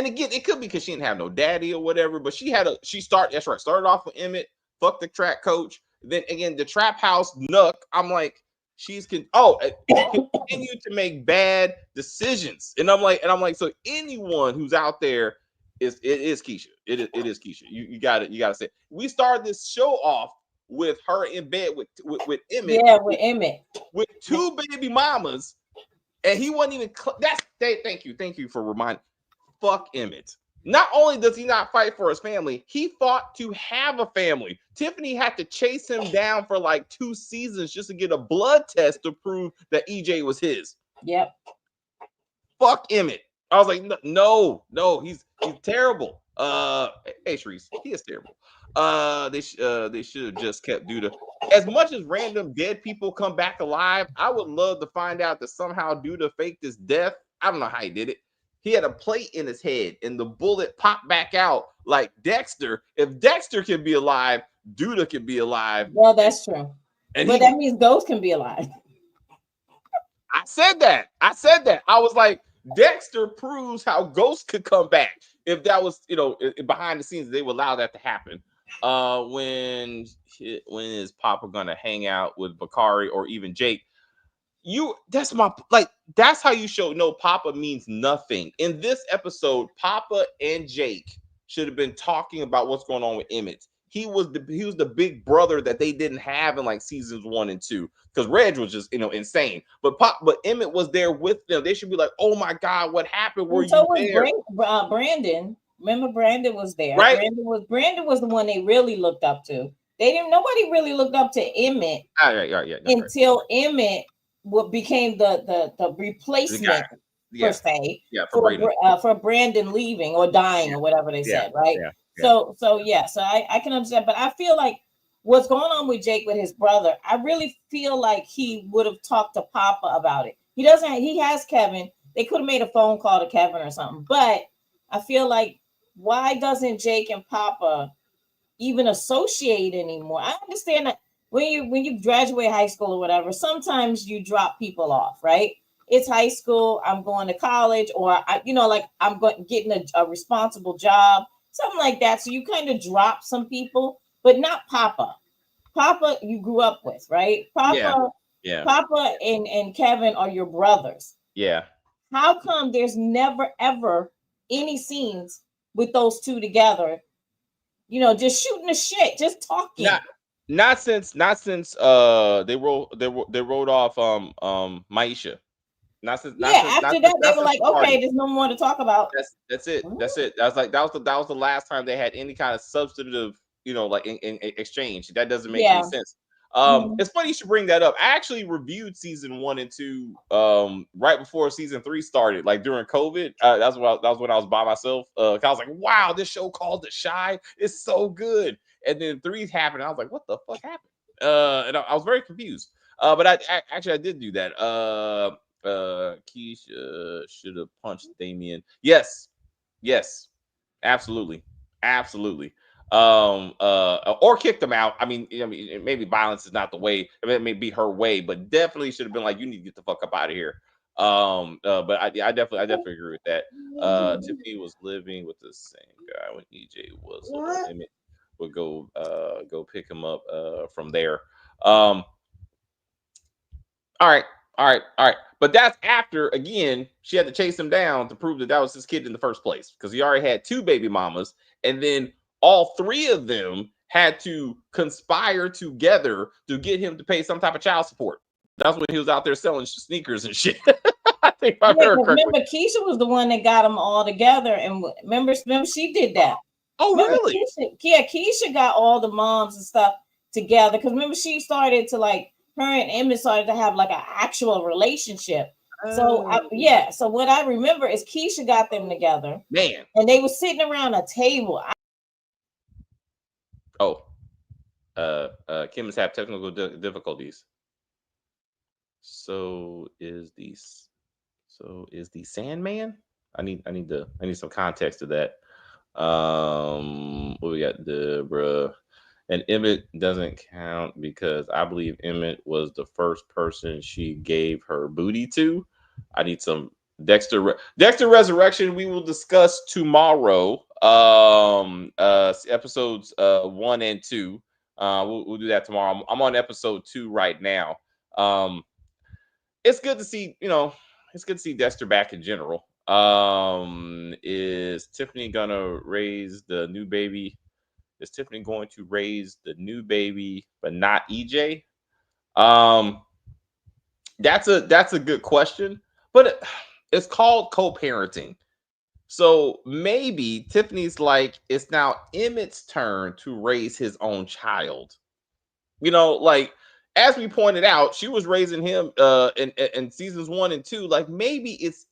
again, it could be because she didn't have no daddy or whatever, but started off with Emmett, fuck the track coach. Then again, the trap house Nuck, I'm like, continue to make bad decisions. And I'm like, so anyone who's out there is Keisha. It is Keisha. You gotta say. We started this show off with her in bed with Emmett. Yeah, with Emmett. With two baby mamas. And he wasn't even thank you for reminding. Fuck Emmett. Not only does he not fight for his family, he fought to have a family. Tiffany had to chase him down for like 2 seasons just to get a blood test to prove that EJ was his. Yep. Fuck Emmett. I was like, no, he's terrible. Hey Sharice, he is terrible. They should have just kept Duda. As much as random dead people come back alive, I would love to find out that somehow Duda faked his death. I don't know how he did it. He had a plate in his head and the bullet popped back out like Dexter. If Dexter can be alive, Duda can be alive. Well, that's true. But that means Ghost can be alive. I said that. I was like, Dexter proves how Ghost could come back. If that was, behind the scenes, they would allow that to happen. When is Papa gonna hang out with Bakari or even Jake? That's how you show Papa means nothing. In this episode, Papa and Jake should have been talking about what's going on with Emmett. He was the big brother that they didn't have in like seasons 1 and 2 because Reg was just insane. But Emmett was there with them. They should be like, oh my God, what happened? Were you there? Brandon. Remember, Brandon was there. Right? Brandon was the one they really looked up to. Nobody really looked up to Emmett until Emmett became the replacement per se for Brandon leaving or dying or whatever they said, right? Yeah. So I can understand, but I feel like what's going on with Jake with his brother, I really feel like he would have talked to Papa about it. He has Kevin. They could have made a phone call to Kevin or something, but I feel like, why doesn't Jake and Papa even associate anymore? I understand that when you graduate high school or whatever, sometimes you drop people off, right? It's high school, I'm going to college, or I'm getting a responsible job, something like that. So you kind of drop some people, but not Papa. Papa you grew up with, right? Papa and Kevin are your brothers. Yeah. How come there's never ever any scenes with those two together? You know, just shooting the shit, just talking. Not since they wrote off Maisha. After that they were like, okay, there's no more to talk about. That's it. That's it. That was the last time they had any kind of substantive, like in exchange. That doesn't make any sense. It's funny you should bring that up. I actually reviewed season 1 and 2 right before season 3 started, like during COVID. That was when I was by myself. I was like, wow, this show called The Chi is so good. And then 3 happened. I was like, what the fuck happened? And I was very confused. But I did do that. Keisha should have punched Damien. Yes, absolutely. Or kicked him out. I mean, maybe violence is not the way. It may be her way, but definitely should have been like, you need to get the fuck up out of here. But I definitely agree with that. Tiffany was living with the same guy when EJ was little. Emmett would go pick him up from there. All right. But that's after, again, she had to chase him down to prove that was his kid in the first place, because he already had 2 baby mamas, and then all 3 of them had to conspire together to get him to pay some type of child support. That's when he was out there selling sneakers and shit. I think I heard correctly. Remember, Keisha was the one that got them all together, and remember she did that. Oh, really? Keisha got all the moms and stuff together, because remember she started to like. Her and Emmett started to have like an actual relationship. So what I remember is Keisha got them together. Man. And they were sitting around a table. Kim has had technical difficulties. So is the Sandman? I need some context to that. What we got, Deborah? And Emmett doesn't count because I believe Emmett was the first person she gave her booty to. I need some Dexter Resurrection. We will discuss tomorrow. Episodes 1 and 2. We'll do that tomorrow. I'm on episode 2 right now. It's good to see, it's good to see Dexter back in general. Is Tiffany gonna raise the new baby? Is Tiffany going to raise the new baby, but not EJ? That's a good question, but it's called co-parenting. So maybe Tiffany's like, it's now Emmett's turn to raise his own child. Like as we pointed out, she was raising him in seasons 1 and 2. Like maybe it's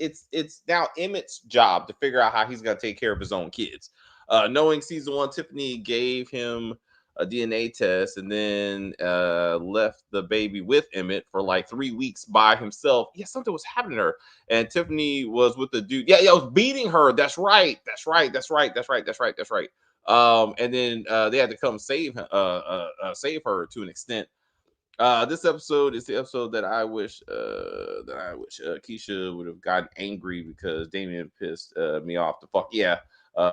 now Emmett's job to figure out how he's gonna take care of his own kids. Knowing season 1, Tiffany gave him a DNA test and then left the baby with Emmett for like 3 weeks by himself. Yeah, something was happening to her. And Tiffany was with the dude. Yeah, was beating her. That's right. And then they had to come save her to an extent. This episode is the episode that I wish Keisha would have gotten angry because Damien pissed me off the fuck. Yeah.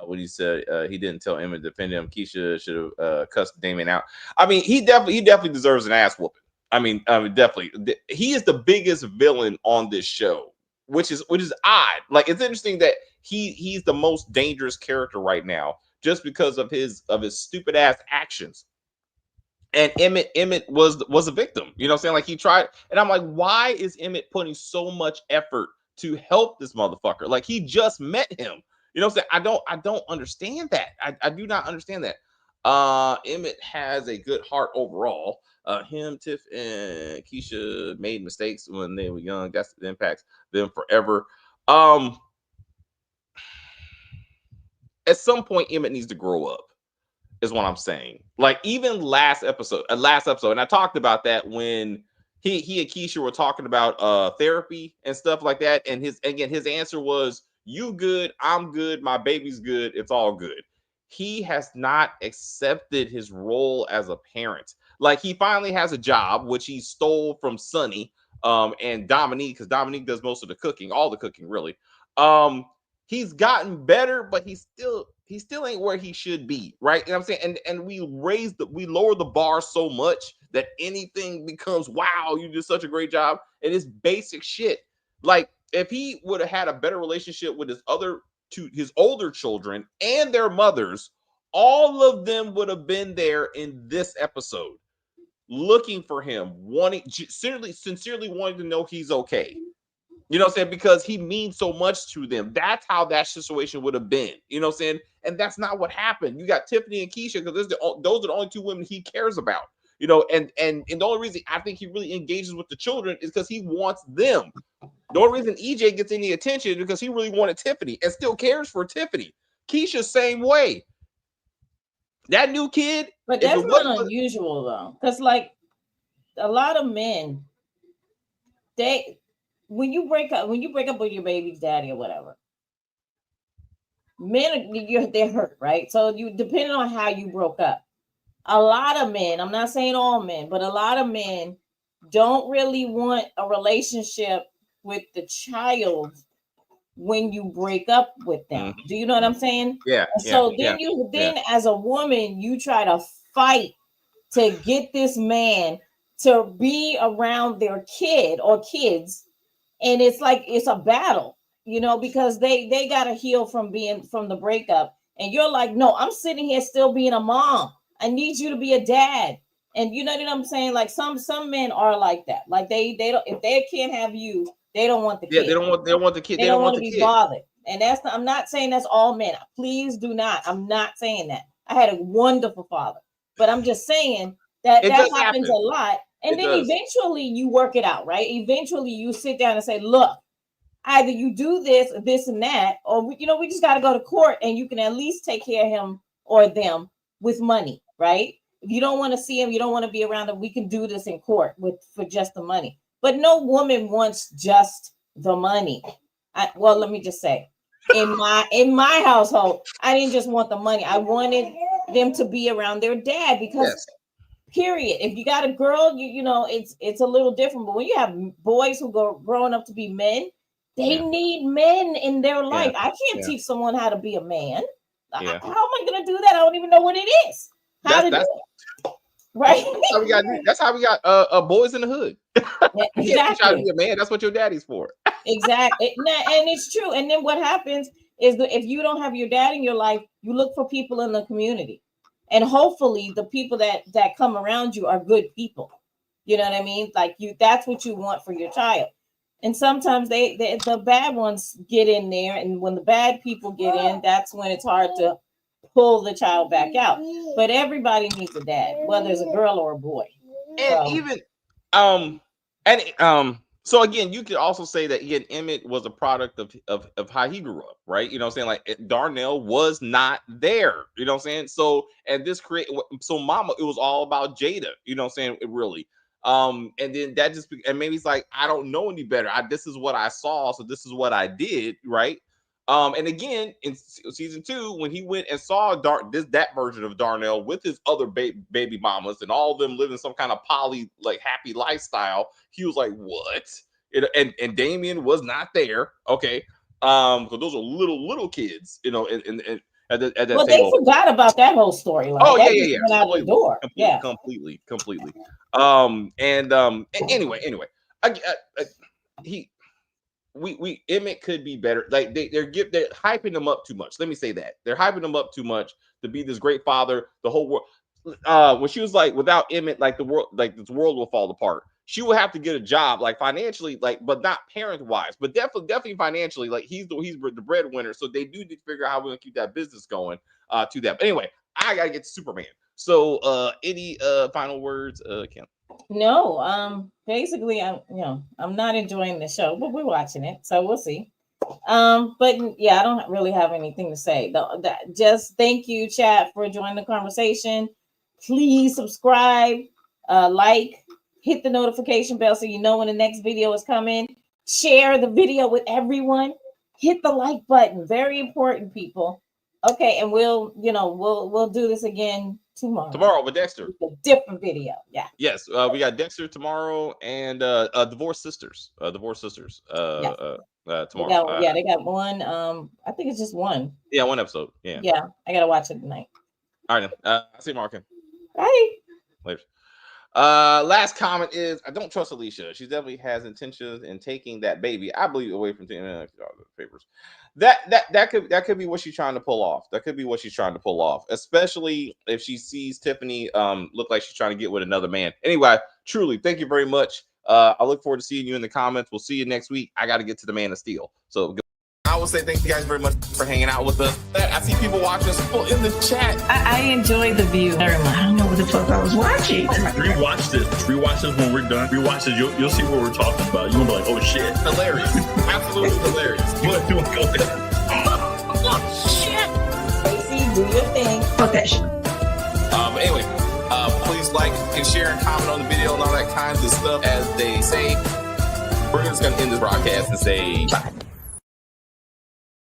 When he said he didn't tell Emmett to defend him, Keisha should have cussed Damien out. I mean, he definitely deserves an ass whooping. I mean, definitely. He is the biggest villain on this show, which is odd. Like, it's interesting that he's the most dangerous character right now just because of his stupid ass actions. And Emmett was a victim. You know what I'm saying? Like, he tried, and I'm like, why is Emmett putting so much effort to help this motherfucker? Like, he just met him. You know what I'm saying? I don't understand that. I do not understand that. Emmett has a good heart overall. Him, Tiff, and Keisha made mistakes when they were young. That's the impacts them forever. At some point, Emmett needs to grow up, is what I'm saying. Like, even last episode, and I talked about that when he and Keisha were talking about therapy and stuff like that. And his answer was, you good, I'm good, my baby's good, it's all good. He has not accepted his role as a parent. Like, he finally has a job, which he stole from Sonny and Dominique, because Dominique does most of the cooking, all the cooking, really. He's gotten better, but he still ain't where he should be, right? You know what I'm saying? And we lower the bar so much that anything becomes, wow, you did such a great job. And it's basic shit. Like, if he would have had a better relationship with his older children and their mothers, all of them would have been there in this episode, looking for him, sincerely wanting to know he's okay. You know what I'm saying? Because he means so much to them. That's how that situation would have been. You know what I'm saying? And that's not what happened. You got Tiffany and Keisha because those are the only two women he cares about. You know, and the only reason I think he really engages with the children is because he wants them. The only reason EJ gets any attention is because he really wanted Tiffany and still cares for Tiffany. Keisha, same way. That new kid. But that's not unusual though. Because like a lot of men, when you break up with your baby's daddy or whatever, men they're hurt, right? So you depending on how you broke up. A lot of men, I'm not saying all men, but a lot of men don't really want a relationship with the child when you break up with them. Do you know what I'm saying? Yeah. So then as a woman, you try to fight to get this man to be around their kid or kids, and it's like it's a battle, you know, because they gotta heal from the breakup, and you're like, no, I'm sitting here still being a mom. I need you to be a dad. And you know what I'm saying? Like some men are like that. Like they don't, if they can't have you, they don't want the kid. They don't want the kid. They don't want to be bothered. And I'm not saying that's all men. Please do not. I'm not saying that. I had a wonderful father, but I'm just saying that happens a lot. And then eventually you work it out, right? Eventually you sit down and say, look, either you do this and that, or we just got to go to court and you can at least take care of him or them with money, right? If you don't want to see him, you don't want to be around him, we can do this in court for just the money. But no woman wants just the money. Well, let me just say, in my household, I didn't just want the money. I wanted them to be around their dad because period. If you got a girl, you know, it's a little different. But when you have boys who growing up to be men, they need men in their life. I can't teach someone how to be a man. How am I going to do that? I don't even know what it is. How to do it. Right. That's how we got boys in the hood. Exactly. Be a man. That's what your daddy's for. Exactly. And it's true. And then what happens is that if you don't have your dad in your life, you look for people in the community. And hopefully the people that come around you are good people. You know what I mean? Like that's what you want for your child. And sometimes the bad ones get in there. And when the bad people get in, that's when it's hard to pull the child back out. But everybody needs a dad, whether it's a girl or a boy. And so again, you could also say that Emmett was a product of how he grew up, right? You know what I'm saying? Like Darnell was not there, you know what I'm saying? So Mama, it was all about Jada, you know what I'm saying? Really. And then that and maybe it's like, I don't know any better. This is what I saw, so this is what I did, right? And again, in season 2, when he went and saw that version of Darnell with his other baby mamas and all of them living some kind of poly, like happy lifestyle, he was like, what? And Damien was not there. Okay. Because those are little kids, you know, and at that they forgot about that whole story. Like, yeah. Went out the door. Completely. Anyway, Emmett could be better. Like they're hyping him up too much. Let me say that they're hyping him up too much to be this great father. The whole world. When she was like, without Emmett, like the world, like this world will fall apart. She will have to get a job, like financially, like, but not parent wise, but definitely financially. Like he's the breadwinner, so they do need to figure out how we're gonna keep that business going. To that. But anyway, I gotta get to Superman. So, any final words, Kim? No, basically, I'm not enjoying the show, but we're watching it, so we'll see. But yeah, I don't really have anything to say. Just thank you, chat, for joining the conversation. Please subscribe, like, hit the notification bell so you know when the next video is coming. Share the video with everyone. Hit the like button. Very important, people. Okay, and we'll do this again tomorrow with Dexter. A different video. Yeah. Yes, we got Dexter tomorrow and Divorced Sisters. Tomorrow. They got one. I think it's just one. Yeah, one episode. Yeah. Yeah, I gotta watch it tonight. All right. I'll see you, Mark. Bye. Later. Last comment is, I don't trust Alicia. She definitely has intentions in taking that baby, I believe, away from papers. That could be what she's trying to pull off. That could be what she's trying to pull off, especially if she sees Tiffany look like she's trying to get with another man. Anyway, truly, thank you very much. I look forward to seeing you in the comments. We'll see you next week. I got to get to the Man of Steel. So I will say thank you guys very much for hanging out with us. I see people watching us in the chat. I enjoy the view very much. I don't know what the fuck I was watching. Rewatch this. Rewatch this when we're done. Rewatch this. You'll see what we're talking about. You're going to be like, oh, shit. Hilarious. Absolutely hilarious. But do go ahead. Oh, shit. Stacey, do your thing. Fuck that shit. But anyway, please like and share and comment on the video and all that kinds of stuff. As they say, we're just going to end this broadcast and say bye.